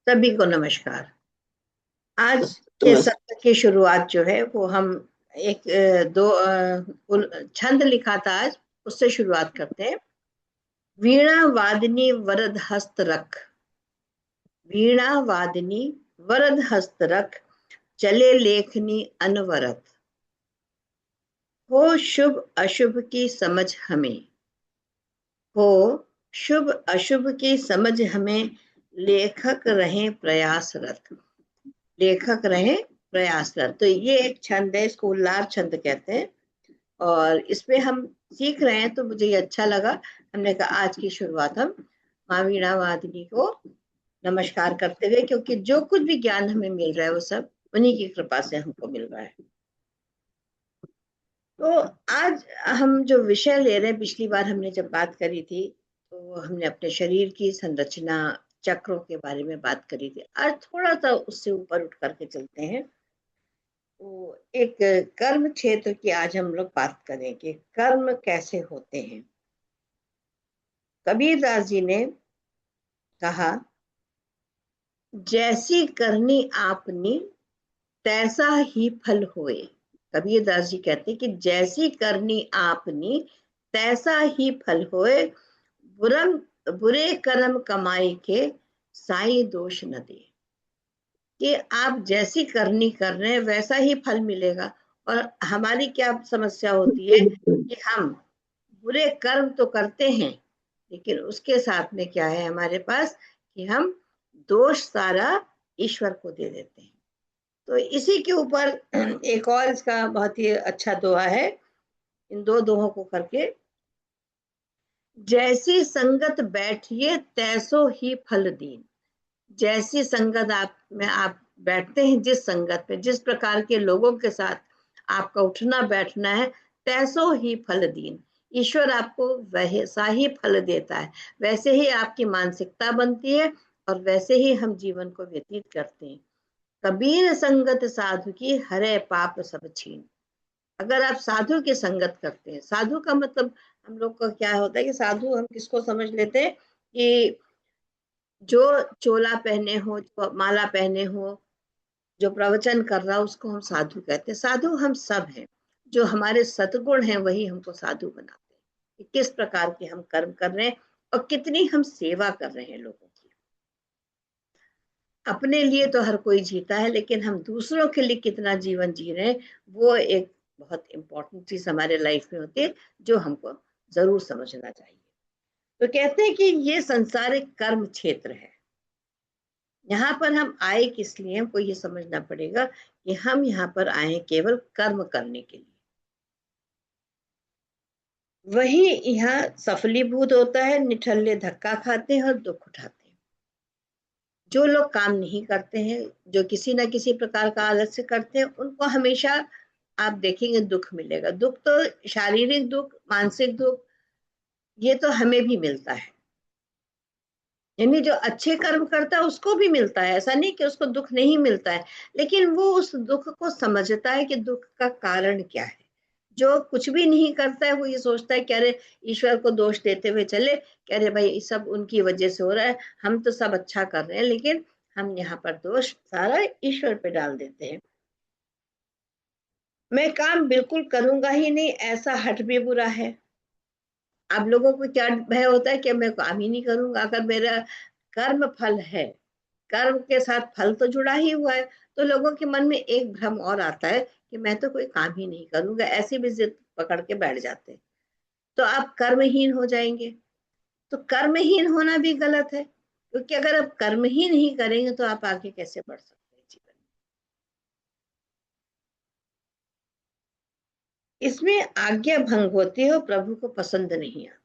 सभी को नमस्कार। आज तो के मैं सत्र की शुरुआत जो है वो हम एक छंद लिखा था आज, उससे शुरुआत करते हैं। वीणा वादिनी वरद हस्त रख, वीणा वादिनी वरद हस्त रख, चले लेखनी अनवरत। हो शुभ अशुभ की समझ हमें, हो शुभ अशुभ की समझ हमें, लेखक रहें प्रयासरत, लेखक रहे प्रयासरत। तो ये एक छंद है, इसको उल्लार छंद कहते हैं और इसमें हम सीख रहे हैं, तो मुझे ये अच्छा लगा। हमने कहा आज की शुरुआत हम माँ वीणा वादिनी को नमस्कार करते हुए, क्योंकि जो कुछ भी ज्ञान हमें मिल रहा है वो सब उन्हीं की कृपा से हमको मिल रहा है। तो आज हम जो विषय ले रहे हैं, पिछली बार हमने जब बात करी थी तो हमने अपने शरीर की संरचना, चक्रों के बारे में बात करी थी। आज थोड़ा सा उससे ऊपर उठ करके चलते हैं। तो एक कर्म क्षेत्र की आज हम लोग बात करेंगे, कर्म कैसे होते हैं। कबीरदास जी ने कहा, जैसी करनी आपनी तैसा ही फल होए। कबीरदास जी कहते हैं कि जैसी करनी आपनी तैसा ही फल होए, बुरम बुरे कर्म कमाई के साई दोष न दे। कि आप जैसी करनी कर रहे हैं वैसा ही फल मिलेगा। और हमारी क्या समस्या होती है कि हम बुरे कर्म तो करते हैं, लेकिन उसके साथ में क्या है हमारे पास कि हम दोष सारा ईश्वर को दे देते हैं। तो इसी के ऊपर एक और इसका बहुत ही अच्छा दोहा है, इन दो दोहों को करके। जैसी संगत बैठिए तैसो ही फल दीन। जैसी संगत आप में आप बैठते हैं, जिस संगत में जिस प्रकार के लोगों के साथ आपका उठना बैठना है, तैसो ही फल दीन। ईश्वर आपको वैसा ही फल देता है, वैसे ही आपकी मानसिकता बनती है और वैसे ही हम जीवन को व्यतीत करते हैं। कबीर संगत साधु की हरे पाप सब छीन। अगर आप साधु की संगत करते हैं, साधु का मतलब हम लोग का क्या होता है कि साधु हम किसको समझ लेते हैं कि जो चोला पहने हो, जो माला पहने हो, जो प्रवचन कर रहा हो, उसको हम साधु कहते हैं। साधु हम सब हैं, जो हमारे सतगुण हैं वही हमको साधु बनाते हैं कि किस प्रकार के हम कर्म कर रहे हैं और कितनी हम सेवा कर रहे हैं लोगों की। अपने लिए तो हर कोई जीता है, लेकिन हम दूसरों के लिए कितना जीवन जी रहे हैं, वो एक बहुत इंपॉर्टेंट चीज हमारे लाइफ में होती है, जो हमको जरूर समझना चाहिए। तो कहते हैं कि ये संसार एक कर्म क्षेत्र है। यहाँ पर हम आए किस लिए, हमको ये समझना पड़ेगा कि हम यहाँ पर आए हैं केवल कर्म करने के लिए। वही यहाँ सफलीभूत होता है, निठल्ले धक्का खाते हैं और दुख उठाते हैं। जो लोग काम नहीं करते हैं, जो किसी ना किसी प्रकार का आलस्य करते हैं, उनको हमेशा आप देखेंगे दुख मिलेगा। दुख तो शारीरिक दुख, मानसिक दुख, ये तो हमें भी मिलता है। यानी जो अच्छे कर्म करता है उसको भी मिलता है, ऐसा नहीं कि उसको दुख नहीं मिलता है, लेकिन वो उस दुख को समझता है कि दुख का कारण क्या है। जो कुछ भी नहीं करता है वो ये सोचता है कि अरे ईश्वर को दोष देते हुए चले कि अरे भाई ये सब उनकी वजह से हो रहा है, हम तो सब अच्छा कर रहे हैं, लेकिन हम यहाँ पर दोष सारा ईश्वर पे डाल देते हैं। मैं काम बिल्कुल करूंगा ही नहीं, ऐसा हट भी बुरा है। आप लोगों को क्या भय होता है कि मैं काम ही नहीं करूंगा। अगर मेरा कर्म फल है, कर्म के साथ फल तो जुड़ा ही हुआ है, तो लोगों के मन में एक भ्रम और आता है कि मैं तो कोई काम ही नहीं करूंगा, ऐसी भी जिद पकड़ के बैठ जाते हैं। तो आप कर्महीन हो जाएंगे। तो कर्महीन होना भी गलत है, क्योंकि अगर आप कर्म ही नहीं करेंगे तो आप आगे कैसे बढ़ सकते हैं जीवन में। इसमें आज्ञा भंग होती है और प्रभु को पसंद नहीं आती।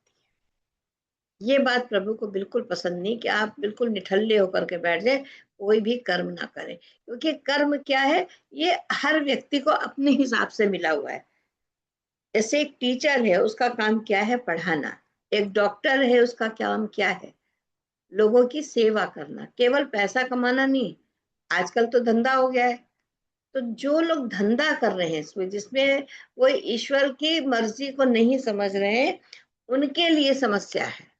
ये बात प्रभु को बिल्कुल पसंद नहीं कि आप बिल्कुल निठल्ले होकर के बैठ जाए, कोई भी कर्म ना करें। क्योंकि कर्म क्या है, ये हर व्यक्ति को अपने हिसाब से मिला हुआ है। जैसे एक टीचर है, उसका काम क्या है, पढ़ाना। एक डॉक्टर है, उसका काम क्या है, लोगों की सेवा करना, केवल पैसा कमाना नहीं। आजकल तो धंधा हो गया है। तो जो लोग धंधा कर रहे हैं इसमें, जिसमें वो ईश्वर की मर्जी को नहीं समझ रहे हैं, उनके लिए समस्या है।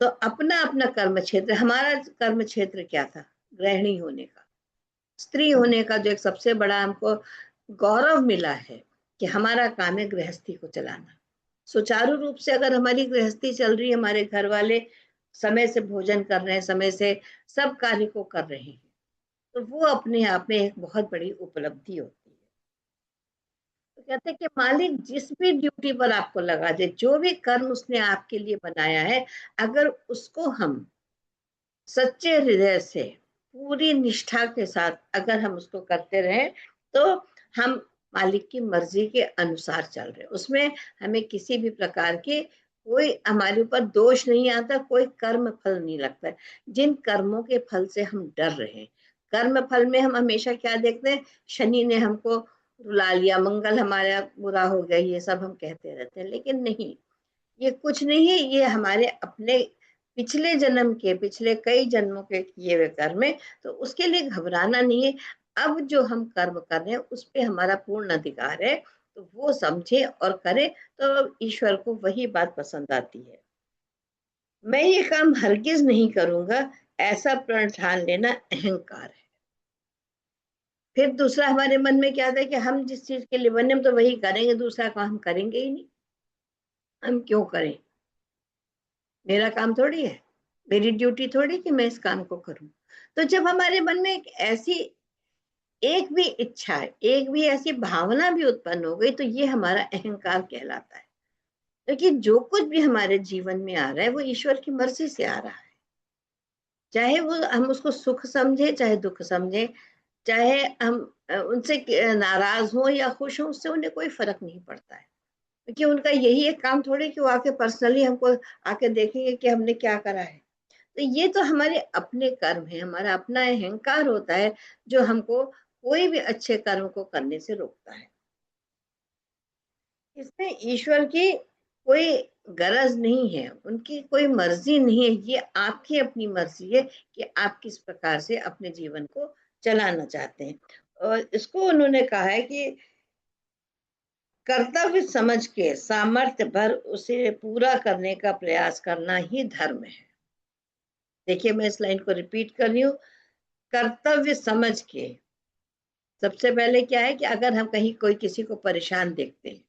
तो अपना अपना कर्म क्षेत्र, हमारा कर्म क्षेत्र क्या था? गृहिणी होने का, स्त्री होने का, जो एक सबसे बड़ा हमको गौरव मिला है कि हमारा काम है गृहस्थी को चलाना। सुचारू रूप से अगर हमारी गृहस्थी चल रही है, हमारे घर वाले समय से भोजन कर रहे हैं, समय से सब कार्य को कर रहे हैं, तो वो अपने आप में एक बहुत बड़ी उपलब्धि होती है। तो कहते हैं कि मालिक जिस भी ड्यूटी पर आपको लगा दे, जो भी कर्म उसने आपके लिए बनाया है, अगर उसको हम सच्चे हृदय से, पूरी निष्ठा के साथ अगर हम उसको करते रहे, तो हम मालिक की मर्जी के अनुसार चल रहे, उसमें हमें किसी भी प्रकार के कोई हमारे ऊपर दोष नहीं आता, कोई कर्म फल नहीं लगता है। जिन कर्मों के फल से हम डर रहे हैं, कर्म फल में हम हमेशा क्या देखते हैं? शनि ने हमको रुला लिया, मंगल हमारा बुरा हो गया, ये सब हम कहते रहते हैं, लेकिन नहीं, ये कुछ नहीं है, ये हमारे अपने पिछले जन्म के, पिछले कई जन्मों के किए हुए कर्म है। तो उसके लिए घबराना नहीं है। अब जो हम कर्म कर रहे हैं उस पे हमारा पूर्ण अधिकार है, तो वो समझे और करे, तो ईश्वर को वही बात पसंद आती है। मैं ये काम हरगिज नहीं करूंगा, ऐसा प्रण ठान लेना अहंकार है। फिर दूसरा हमारे मन में क्या था कि हम जिस चीज के लिए बने हम तो वही करेंगे, दूसरा काम हम करेंगे ही नहीं, हम क्यों करें? मेरा काम थोड़ी है, मेरी ड्यूटी थोड़ी कि मैं इस काम को करूं। तो जब हमारे मन में एक ऐसी एक भी इच्छा, एक भी ऐसी भावना भी उत्पन्न हो गई, तो ये हमारा अहंकार कहलाता है। क्योंकि जो कुछ भी हमारे जीवन में आ रहा है वो ईश्वर की मर्जी से आ रहा है, चाहे वो हम उसको सुख समझे चाहे दुख समझे, चाहे हम उनसे नाराज हो या खुश हो, उससे उन्हें कोई फर्क नहीं पड़ता है। क्योंकि उनका यही एक काम थोड़ी कि वो आके पर्सनली हमको आके देखेंगे कि हमने क्या करा है। तो ये तो हमारे अपने कर्म है, हमारा अपना अहंकार होता है जो हमको कोई भी अच्छे कर्म को करने से रोकता है। इसमें ईश्वर की कोई गरज नहीं है, उनकी कोई मर्जी नहीं है, ये आपकी अपनी मर्जी है कि आप किस प्रकार से अपने जीवन को चलाना चाहते हैं। और इसको उन्होंने कहा है कि कर्तव्य समझ के सामर्थ्य भर उसे पूरा करने का प्रयास करना ही धर्म है। देखिए मैं इस लाइन को रिपीट कर रही हूँ, कर्तव्य समझ के। सबसे पहले क्या है कि अगर हम कहीं कोई किसी को परेशान देखते हैं,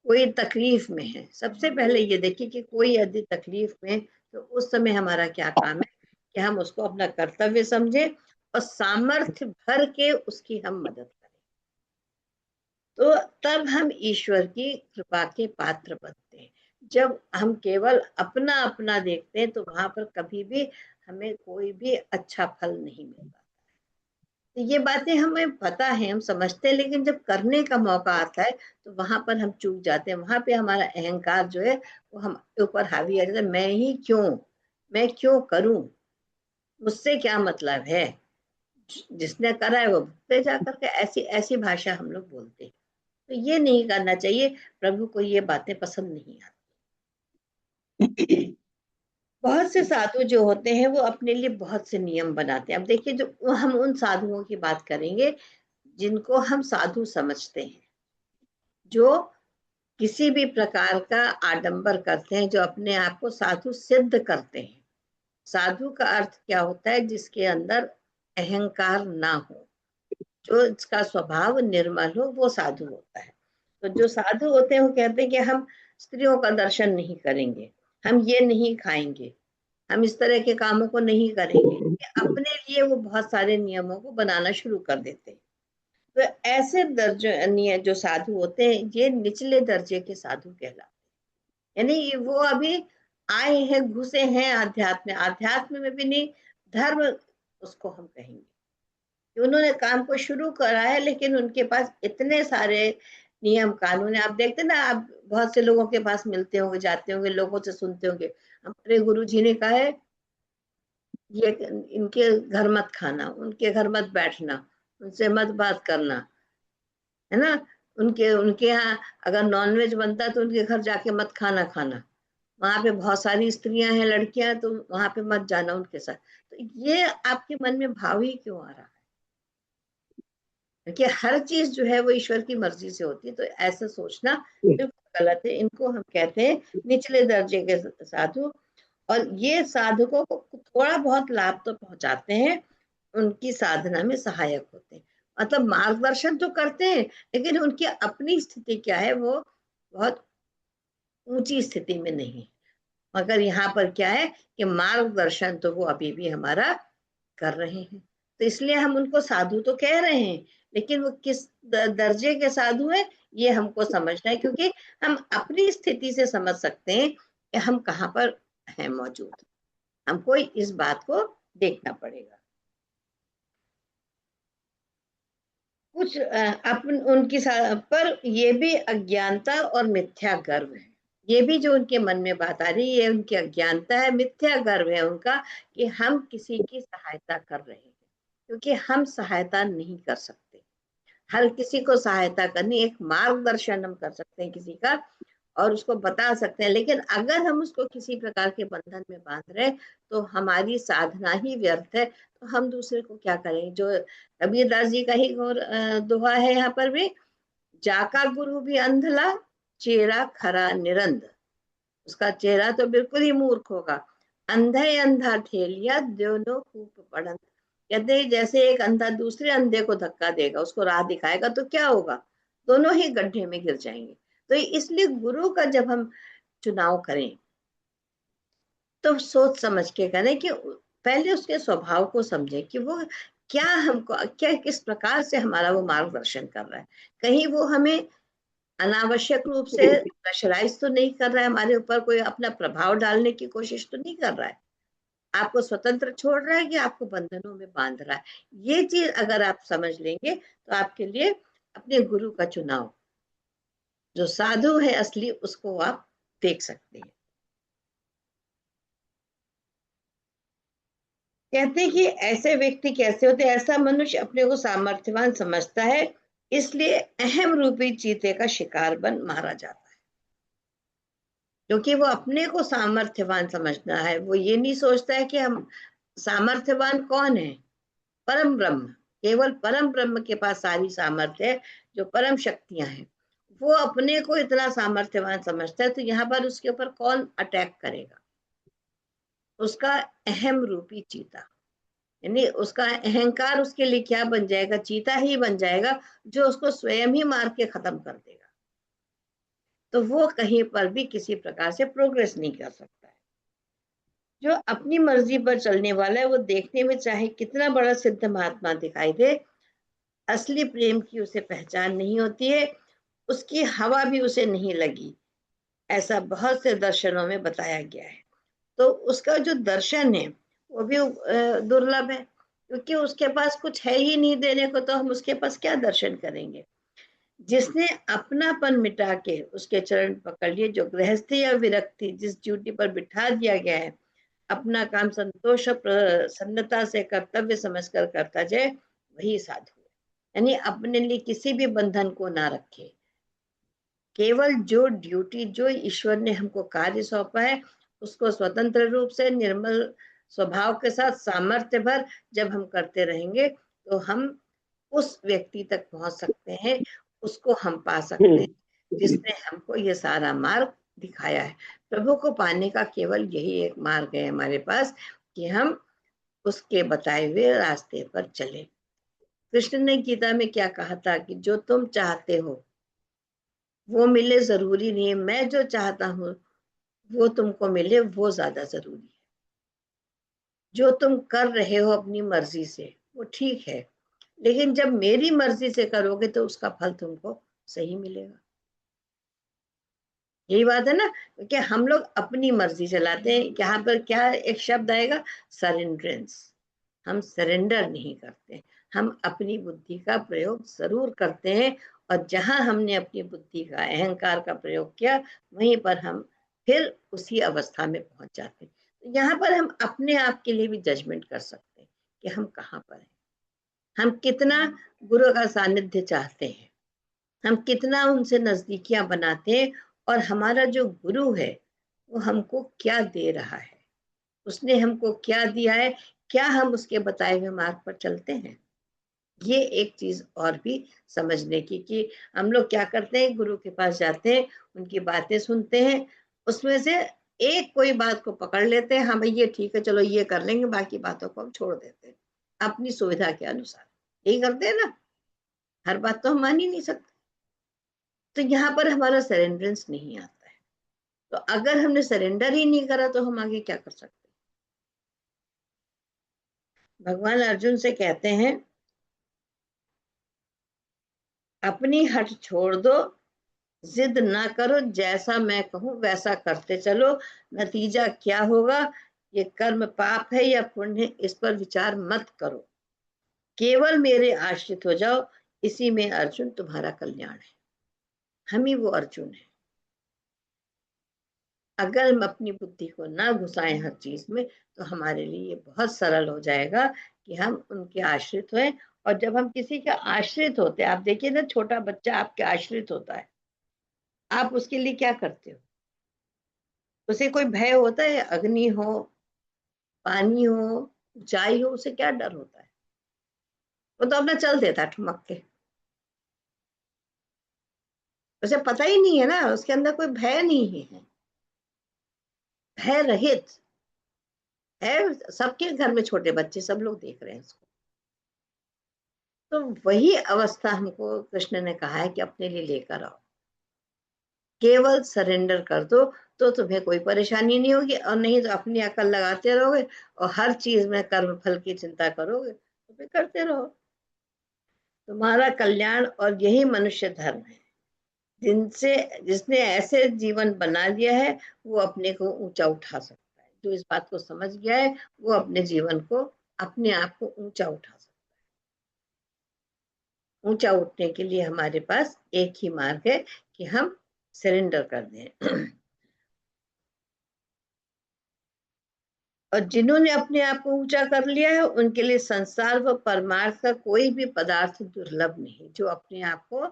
कोई तकलीफ में है, सबसे पहले ये देखिए कि कोई यदि तकलीफ में है, तो उस समय हमारा क्या काम है कि हम उसको अपना कर्तव्य समझे और सामर्थ्य भर के उसकी हम मदद करें। तो तब हम ईश्वर की कृपा के पात्र बनते हैं। जब हम केवल अपना अपना देखते हैं, तो वहां पर कभी भी हमें कोई भी अच्छा फल नहीं मिलता। तो ये बातें हमें पता है, हम समझते हैं, लेकिन जब करने का मौका आता है तो वहां पर हम चूक जाते हैं। वहां पे हमारा अहंकार जो है वो हम ऊपर हावी आ जाता है, मैं क्यों करूं, मुझसे क्या मतलब है, जिसने करा है वो भुगते जा करके, ऐसी ऐसी भाषा हम लोग बोलते हैं। तो ये नहीं करना चाहिए, प्रभु को ये बातें पसंद नहीं आती। बहुत से साधु जो होते हैं वो अपने लिए बहुत से नियम बनाते हैं। अब देखिए, जो हम उन साधुओं की बात करेंगे जिनको हम साधु समझते हैं, जो किसी भी प्रकार का आडंबर करते हैं, जो अपने आप को साधु सिद्ध करते हैं। साधु का अर्थ क्या होता है? जिसके अंदर अहंकार ना हो, जो इसका स्वभाव निर्मल हो, वो साधु होता है। तो जो साधु होते हैं वो कहते हैं कि हम स्त्रियों का दर्शन नहीं करेंगे, हम ये नहीं खाएंगे, हम इस तरह के कामों को नहीं करेंगे। अपने लिए वो बहुत सारे नियमों को बनाना शुरू कर देते हैं। तो ऐसे दर्जनीय जो साधु होते हैं, ये निचले दर्जे के साधु कहलाते हैं। यानी वो अभी आए हैं, घुसे हैं अध्यात्म में भी नहीं, धर्म उसको हम कहेंगे कि उन्होंने काम को शुरू करा है, लेकिन उनके पास इतने सारे नियम कानून है। आप देखते ना, आप बहुत से लोगों के पास मिलते होंगे, जाते होंगे, लोगों से सुनते होंगे, हमारे गुरु जी ने कहा है ये इनके घर मत खाना, उनके घर मत बैठना, उनसे मत बात करना, है ना। उनके उनके यहाँ अगर नॉनवेज बनता है तो उनके घर जाके मत खाना खाना, वहां पे बहुत सारी स्त्रियां हैं, लड़कियां हैं, तो वहां पे मत जाना उनके साथ। तो ये आपके मन में भाव ही क्यों आ रहा है? क्योंकि हर चीज जो है वो ईश्वर की मर्जी से होती है, तो ऐसा सोचना बिल्कुल गलत है। इनको हम कहते हैं निचले दर्जे के साधु। और ये साधकों को थोड़ा बहुत लाभ तो पहुंचाते हैं, उनकी साधना में सहायक होते हैं, मतलब मार्गदर्शन तो करते हैं, लेकिन उनकी अपनी स्थिति क्या है, वो बहुत ऊंची स्थिति में नहीं है। मगर यहाँ पर क्या है कि मार्गदर्शन तो वो अभी भी हमारा कर रहे हैं, तो इसलिए हम उनको साधु तो कह रहे हैं, लेकिन वो किस दर्जे के साधु हैं ये हमको समझना है, क्योंकि हम अपनी स्थिति से समझ सकते हैं कि हम कहाँ पर हैं मौजूद। हमको इस बात को देखना पड़ेगा। कुछ अपन उनकी पर ये भी अज्ञानता और मिथ्या गर्व है, ये भी जो उनके मन में बात आ रही है, ये उनकी अज्ञानता है, मिथ्या गर्व है उनका कि हम किसी की सहायता कर रहे हैं, क्योंकि हम सहायता नहीं कर सकते। हर किसी को सहायता करनी, एक मार्गदर्शन हम कर सकते हैं किसी का, और उसको बता सकते हैं, लेकिन अगर हम उसको किसी प्रकार के बंधन में बांध रहे तो हमारी साधना ही व्यर्थ है। तो हम दूसरे को क्या करें, जो कबीरदास जी का ही दोहा है यहाँ पर भी, जाका गुरु भी अंधला, चेहरा खरा निरंद। उसका चेहरा तो बिल्कुल ही मूर्ख होगा। अंधे अंधा ठेलिया दोनों खूब पढ़ंत। कहते हैं जैसे एक अंधा दूसरे अंधे को धक्का देगा, उसको राह दिखाएगा, तो क्या होगा, दोनों ही गड्ढे में गिर जाएंगे। तो इसलिए गुरु का जब हम चुनाव करें तो सोच समझ के करें, कि पहले उसके स्वभाव को समझें कि वो क्या हमको क्या किस प्रकार से हमारा वो मार्गदर्शन कर रहा है। कहीं वो हमें अनावश्यक रूप से प्रेशराइज तो नहीं कर रहा है, हमारे ऊपर कोई अपना प्रभाव डालने की कोशिश तो नहीं कर रहा है, आपको स्वतंत्र छोड़ रहा है कि आपको बंधनों में बांध रहा है। ये चीज अगर आप समझ लेंगे तो आपके लिए अपने गुरु का चुनाव, जो साधु है असली, उसको आप देख सकते हैं। कहते हैं कि ऐसे व्यक्ति कैसे होते हैं, ऐसा मनुष्य अपने को सामर्थ्यवान समझता है, इसलिए अहम रूपी चीते का शिकार बन मारा जाता है। क्योंकि वो अपने को सामर्थ्यवान समझना है, वो ये नहीं सोचता है कि हम सामर्थ्यवान कौन है, परम ब्रह्म। केवल परम ब्रह्म के पास सारी सामर्थ्य है, जो परम शक्तियां हैं। वो अपने को इतना सामर्थ्यवान समझता है, तो यहाँ पर उसके ऊपर कौन अटैक करेगा, उसका अहम रूपी चीता, यानी उसका अहंकार उसके लिए क्या बन जाएगा, चीता ही बन जाएगा, जो उसको स्वयं ही मार के खत्म कर देगा। तो वो कहीं पर भी किसी प्रकार से प्रोग्रेस नहीं कर सकता है। जो अपनी मर्जी पर चलने वाला है, वो देखने में चाहे कितना बड़ा सिद्ध महात्मा दिखाई दे, असली प्रेम की उसे पहचान नहीं होती है, उसकी हवा भी उसे नहीं लगी। ऐसा बहुत से दर्शनों में बताया गया है। तो उसका जो दर्शन है वो भी दुर्लभ है, क्योंकि उसके पास कुछ है ही नहीं देने को, तो हम उसके पास क्या दर्शन करेंगे। जिसने अपनापन मिटा के उसके चरण पकड़ लिए, जो गृहस्थी या विरक्ति जिस ड्यूटी पर बिठा दिया गया है, अपना काम संतोष और प्रसन्नता से कर्तव्य समझकर करता जाए, वही साधु है। यानी अपने लिए किसी भी बंधन को ना रखे, केवल जो ड्यूटी, जो ईश्वर ने हमको कार्य सौंपा है, उसको स्वतंत्र रूप से निर्मल स्वभाव के साथ सामर्थ्य भर जब हम करते रहेंगे, तो हम उस व्यक्ति तक पहुंच सकते हैं, उसको हम पा सकते हैं जिसने हमको ये सारा मार्ग दिखाया है। प्रभु को पाने का केवल यही एक मार्ग है हमारे पास, कि हम उसके बताए हुए रास्ते पर चले। कृष्ण ने गीता में क्या कहा था, कि जो तुम चाहते हो वो मिले जरूरी नहीं है, मैं जो चाहता हूँ वो तुमको मिले वो ज्यादा जरूरी है। जो तुम कर रहे हो अपनी मर्जी से वो ठीक है, लेकिन जब मेरी मर्जी से करोगे तो उसका फल तुमको सही मिलेगा। यही बात है ना, क्योंकि हम लोग अपनी मर्जी चलाते हैं। यहाँ पर क्या एक शब्द आएगा, सरेंड्रेंस। हम सरेंडर नहीं करते, हम अपनी बुद्धि का प्रयोग जरूर करते हैं, और जहां हमने अपनी बुद्धि का, अहंकार का प्रयोग किया, वहीं पर हम फिर उसी अवस्था में पहुंच जाते हैं। तो यहाँ पर हम अपने आप के लिए भी जजमेंट कर सकते हैं कि हम कहाँ पर हैं, हम कितना गुरु का सानिध्य चाहते हैं, हम कितना उनसे नजदीकियां बनाते हैं, और हमारा जो गुरु है वो हमको क्या दे रहा है, उसने हमको क्या दिया है, क्या हम उसके बताए हुए मार्ग पर चलते हैं। ये एक चीज और भी समझने की, कि हम लोग क्या करते हैं, गुरु के पास जाते हैं, उनकी बातें सुनते हैं, उसमें से एक कोई बात को पकड़ लेते हैं, हाँ भाई ये ठीक है, चलो ये कर लेंगे, बाकी बातों को हम छोड़ देते हैं अपनी सुविधा के अनुसार। यही करते हैं ना, हर बात तो हम मान ही नहीं सकते। तो यहाँ पर हमारा सरेंडरेंस नहीं आता है। तो अगर हमने सरेंडर ही नहीं करा तो हम आगे क्या कर सकते हैं? भगवान अर्जुन से कहते हैं अपनी हट छोड़ दो, जिद ना करो, जैसा मैं कहूं वैसा करते चलो, नतीजा क्या होगा, ये कर्म पाप है या पुण्य है, इस पर विचार मत करो, केवल मेरे आश्रित हो जाओ, इसी में अर्जुन तुम्हारा कल्याण है। हम ही वो अर्जुन है। अगर हम अपनी बुद्धि को ना घुसाएं हर चीज में, तो हमारे लिए ये बहुत सरल हो जाएगा कि हम उनके आश्रित हों। और जब हम किसी के आश्रित होते हैं, आप देखिए ना, छोटा बच्चा आपके आश्रित होता है, आप उसके लिए क्या करते हो? उसे कोई भय होता है? अग्नि हो, पानी हो, ऊंचाई हो, उसे क्या डर होता है? वो तो अपना चल देता है ठुमक के। उसे पता ही नहीं है ना, उसके अंदर कोई भय नहीं है, भय रहित है। सबके घर में छोटे बच्चे, सब लोग देख रहे हैं उसको। तो वही अवस्था हमको कृष्ण ने कहा है कि अपने लिए लेकर आओ, केवल सरेंडर कर दो, तो तुम्हें कोई परेशानी नहीं होगी। और नहीं तो अपनी अकल लगाते रहोगे और हर चीज में कर्म फल की चिंता करोगे, तो फिर करते रहो। तुम्हारा कल्याण और यही मनुष्य धर्म है। जिनसे जिसने ऐसे जीवन बना लिया है, वो अपने को ऊंचा उठा सकता है। जो इस बात को समझ गया है, वो अपने जीवन को, अपने आप को ऊंचा उठा सकता है। ऊंचा उठने के लिए हमारे पास एक ही मार्ग है कि हम सरेंडर कर दें। और जिन्होंने अपने आप को ऊंचा कर लिया है, उनके लिए संसार व परमार्थ का कोई भी पदार्थ दुर्लभ नहीं। जो अपने आप को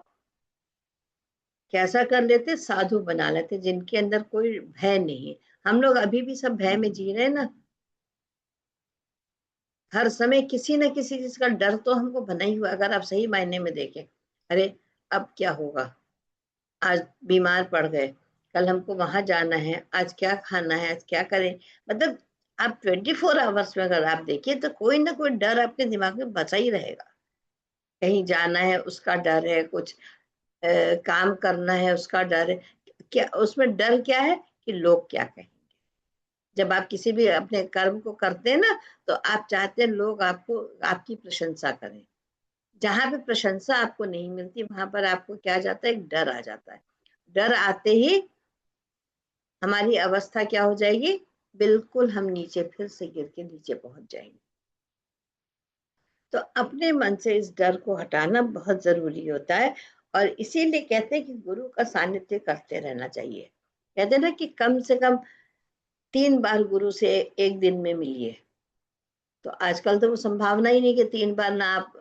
कैसा कर लेते, साधु बना लेते, जिनके अंदर कोई भय नहीं है। हम लोग अभी भी सब भय में जी रहे हैं ना, हर समय किसी न किसी चीज का डर तो हमको बना ही हुआ। अगर आप सही मायने में देखें, अरे अब क्या होगा, आज बीमार पड़ गए, कल हमको वहां जाना है, आज क्या खाना है, आज क्या करें। मतलब आप 24 आवर्स में अगर आप देखिए, तो कोई ना कोई डर आपके दिमाग में बचा ही रहेगा। कहीं जाना है उसका डर है, कुछ काम करना है उसका डर है। क्या उसमें डर क्या है? कि लोग क्या कहें। जब आप किसी भी अपने कर्म को करते हैं ना, तो आप चाहते हैं लोग आपको, आपकी प्रशंसा करें। जहां पे प्रशंसा आपको नहीं मिलती, वहां पर आपको क्या आ जाता है? एक डर आ जाता है। डर आते ही हमारी अवस्था क्या हो जाएगी? बिल्कुल हम नीचे, फिर से गिर के नीचे पहुंच जाएंगे। तो अपने मन से इस डर को हटाना बहुत जरूरी होता है। और इसीलिए कहते हैं कि गुरु का सानिध्य करते रहना चाहिए। कहते हैं ना कि कम से कम 3 बार गुरु से एक दिन में मिलिए। तो आजकल तो वो संभावना ही नहीं कि 3 बार ना आप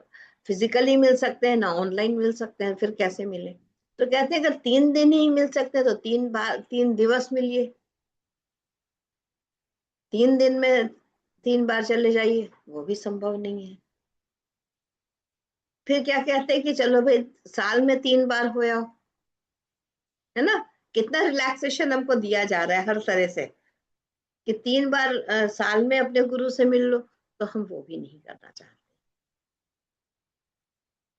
फिजिकली मिल सकते हैं, ना ऑनलाइन मिल सकते हैं, फिर कैसे मिले? तो कहते हैं अगर 3 दिन ही मिल सकते हैं, तो 3 बार, 3 दिवस मिलिए। 3 दिन में 3 बार चले जाइए, वो भी संभव नहीं है। फिर क्या कहते हैं कि चलो भाई, साल में 3 बार हो, है ना? कितना रिलैक्सेशन हमको दिया जा रहा है हर तरह से, कि 3 बार साल में अपने गुरु से मिल लो। तो हम वो भी नहीं करना चाहते।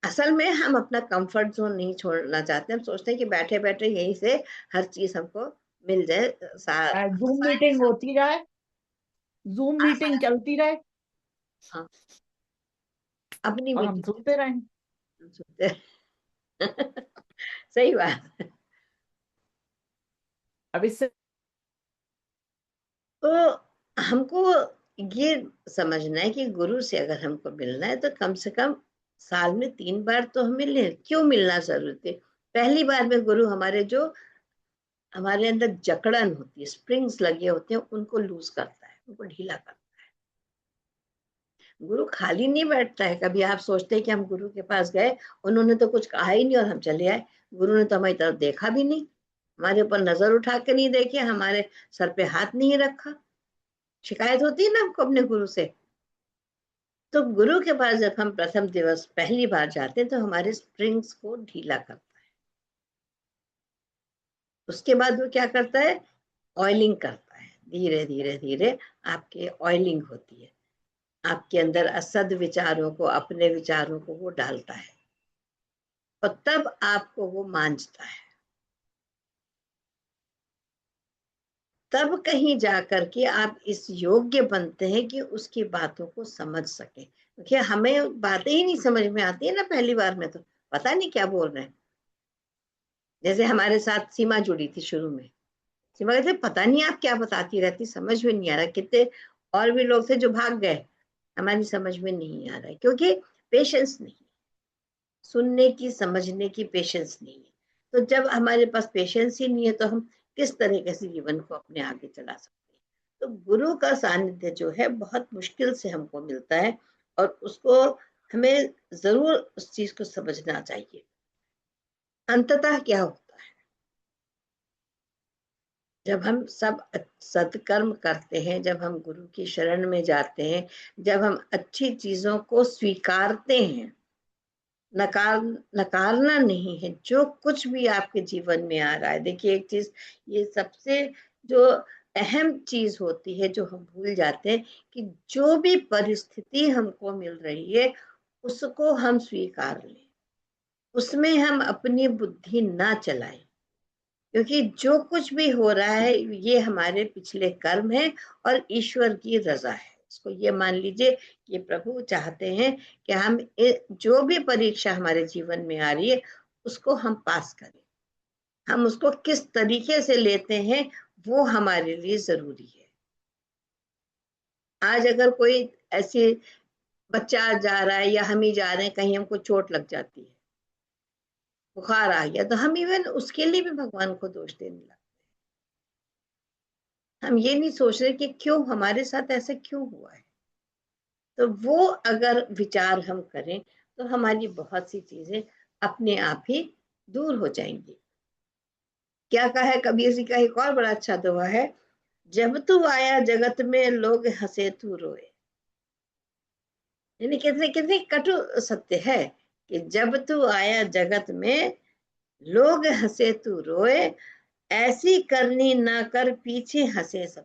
असल में हम अपना कंफर्ट जोन नहीं छोड़ना चाहते। हम सोचते हैं कि बैठे बैठे यहीं से हर चीज हमको मिल जाए, जूम आसानी मीटिंग से। होती रहे, जूम मीटिंग आसान, चलती रहे, हाँ, अपनी और हम मीटिंग सुनते रहें। सुनते। सही बात। अब इससे तो हमको ये समझना है कि गुरु से अगर हमको मिलना है, तो कम से कम साल में 3 बार तो हम मिले। क्यों मिलना जरूरी है? पहली बार में गुरु हमारे, जो हमारे अंदर जकड़न होती है, स्प्रिंग्स लगे होते हैं, उनको लूज करता है, उनको ढीला करता है। गुरु खाली नहीं बैठता है। कभी आप सोचते हैं कि हम गुरु के पास गए, उन्होंने तो कुछ कहा ही नहीं और हम चले आए, गुरु ने तो हमारी तरफ देखा भी नहीं, हमारे ऊपर नजर उठा के नहीं देखी, हमारे सर पे हाथ नहीं रखा। शिकायत होती है ना हमको अपने गुरु से। तो गुरु के पास जब हम प्रथम दिवस पहली बार जाते हैं, तो हमारे स्प्रिंग्स को ढीला करता है। उसके बाद वो क्या करता है? ऑयलिंग करता है। धीरे धीरे धीरे आपके ऑयलिंग होती है, आपके अंदर असद विचारों को, अपने विचारों को वो डालता है और तब आपको वो मांझता है। तब कहीं जाकर के आप इस योग्य बनते हैं कि उसकी बातों को समझ सके, क्योंकि हमें बातें ही नहीं समझ में आती है ना पहली बार में, तो पता नहीं क्या बोल रहे हैं। जैसे हमारे साथ सीमा जुड़ी थी शुरू में, सीमा कहते पता नहीं आप क्या बताती रहती, समझ में नहीं आ रहा। कितने और भी लोग थे जो भाग गए, हमारी समझ में नहीं आ रहा है, क्योंकि पेशेंस नहीं, सुनने की समझने की पेशेंस नहीं है। तो जब हमारे पास पेशेंस ही नहीं है तो हम किस तरीके से जीवन को अपने आगे चला सकते हैं। तो गुरु का सानिध्य जो है बहुत मुश्किल से हमको मिलता है, और उसको हमें जरूर उस चीज को समझना चाहिए। अंततः क्या होता है, जब हम सब सत्कर्म करते हैं, जब हम गुरु की शरण में जाते हैं, जब हम अच्छी चीजों को स्वीकारते हैं, नकार नकारना नहीं है, जो कुछ भी आपके जीवन में आ रहा है। देखिए एक चीज, ये सबसे जो अहम चीज होती है जो हम भूल जाते हैं, कि जो भी परिस्थिति हमको मिल रही है उसको हम स्वीकार लें, उसमें हम अपनी बुद्धि ना चलाएं, क्योंकि जो कुछ भी हो रहा है ये हमारे पिछले कर्म है और ईश्वर की रजा है। इसको ये मान लीजिए कि प्रभु चाहते हैं कि हम जो भी परीक्षा हमारे जीवन में आ रही है उसको हम पास करें। हम उसको किस तरीके से लेते हैं वो हमारे लिए जरूरी है। आज अगर कोई ऐसी बच्चा जा रहा है या हम ही जा रहे हैं, कहीं हमको चोट लग जाती है, बुखार आ गया, तो हम इवन उसके लिए भी भगवान को दोष देने लगते हैं। हम ये नहीं सोच रहे कि क्यों हमारे साथ ऐसा क्यों हुआ है। तो वो अगर विचार हम करें तो हमारी बहुत सी चीजें अपने आप ही दूर हो जाएंगी। क्या कहा है कबीर जी का, एक और बड़ा अच्छा दोहा है, जब तू आया जगत में लोग हंसे तू रोए। यानी कितने कितने कटु सत्य है कि जब तू आया जगत में लोग हंसे तू रोए, ऐसी करनी ना कर पीछे हंसे सब।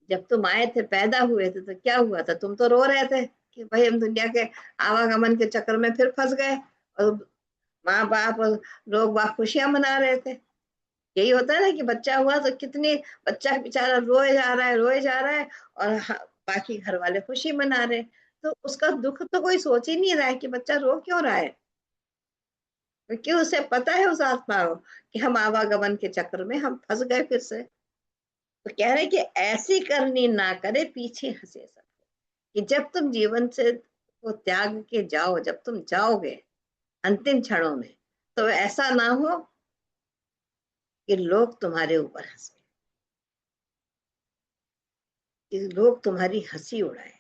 जब तुम आए थे, पैदा हुए थे, तो क्या हुआ था, तुम तो रो रहे थे कि भाई हम दुनिया के आवागमन के चक्कर में फिर फंस गए, और माँ बाप और लोग बाग खुशियां मना रहे थे। यही होता है ना कि बच्चा हुआ तो कितने, बच्चा बेचारा रोए जा रहा है, रोए जा रहा है, और बाकी घर वाले खुशी मना रहे हैं। तो उसका दुख तो कोई सोच ही नहीं रहा है कि बच्चा रो क्यों रहा है, क्योंकि उसे पता है उस आत्मा को कि हम आवागमन के चक्कर में हम फंस गए फिर से। तो कह रहे कि ऐसी करनी ना करे पीछे हंसे सब, कि जब तुम जीवन से को त्याग के जाओ, जब तुम जाओगे अंतिम क्षणों में, तो ऐसा ना हो कि लोग तुम्हारे ऊपर हंसे, कि लोग तुम्हारी हंसी उड़ाए,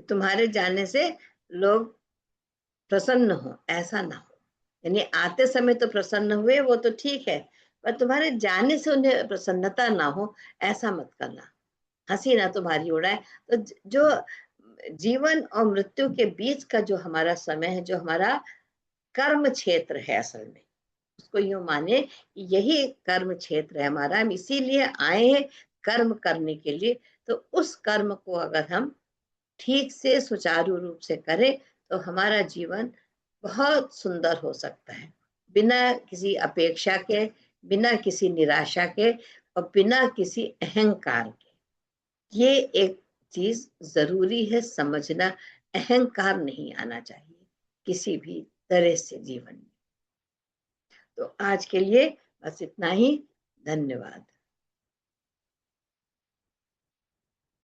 तुम्हारे जाने से लोग प्रसन्न हो, ऐसा ना हो। यानी आते समय तो प्रसन्न हुए वो तो ठीक है, पर तुम्हारे जाने से उन्हें प्रसन्नता ना हो, ऐसा मत करना, हंसी ना तुम्हारी उड़ाए। तो जो जीवन और मृत्यु के बीच का जो हमारा समय है, जो हमारा कर्म क्षेत्र है, असल में उसको यूं माने कि यही कर्म क्षेत्र है हमारा, हम इसीलिए आए हैं कर्म करने के लिए। तो उस कर्म को अगर हम ठीक से सुचारू रूप से करें तो हमारा जीवन बहुत सुंदर हो सकता है, बिना किसी अपेक्षा के, बिना किसी निराशा के, और बिना किसी अहंकार के। ये एक चीज जरूरी है समझना, अहंकार नहीं आना चाहिए किसी भी तरह से जीवन में। तो आज के लिए बस इतना ही। धन्यवाद।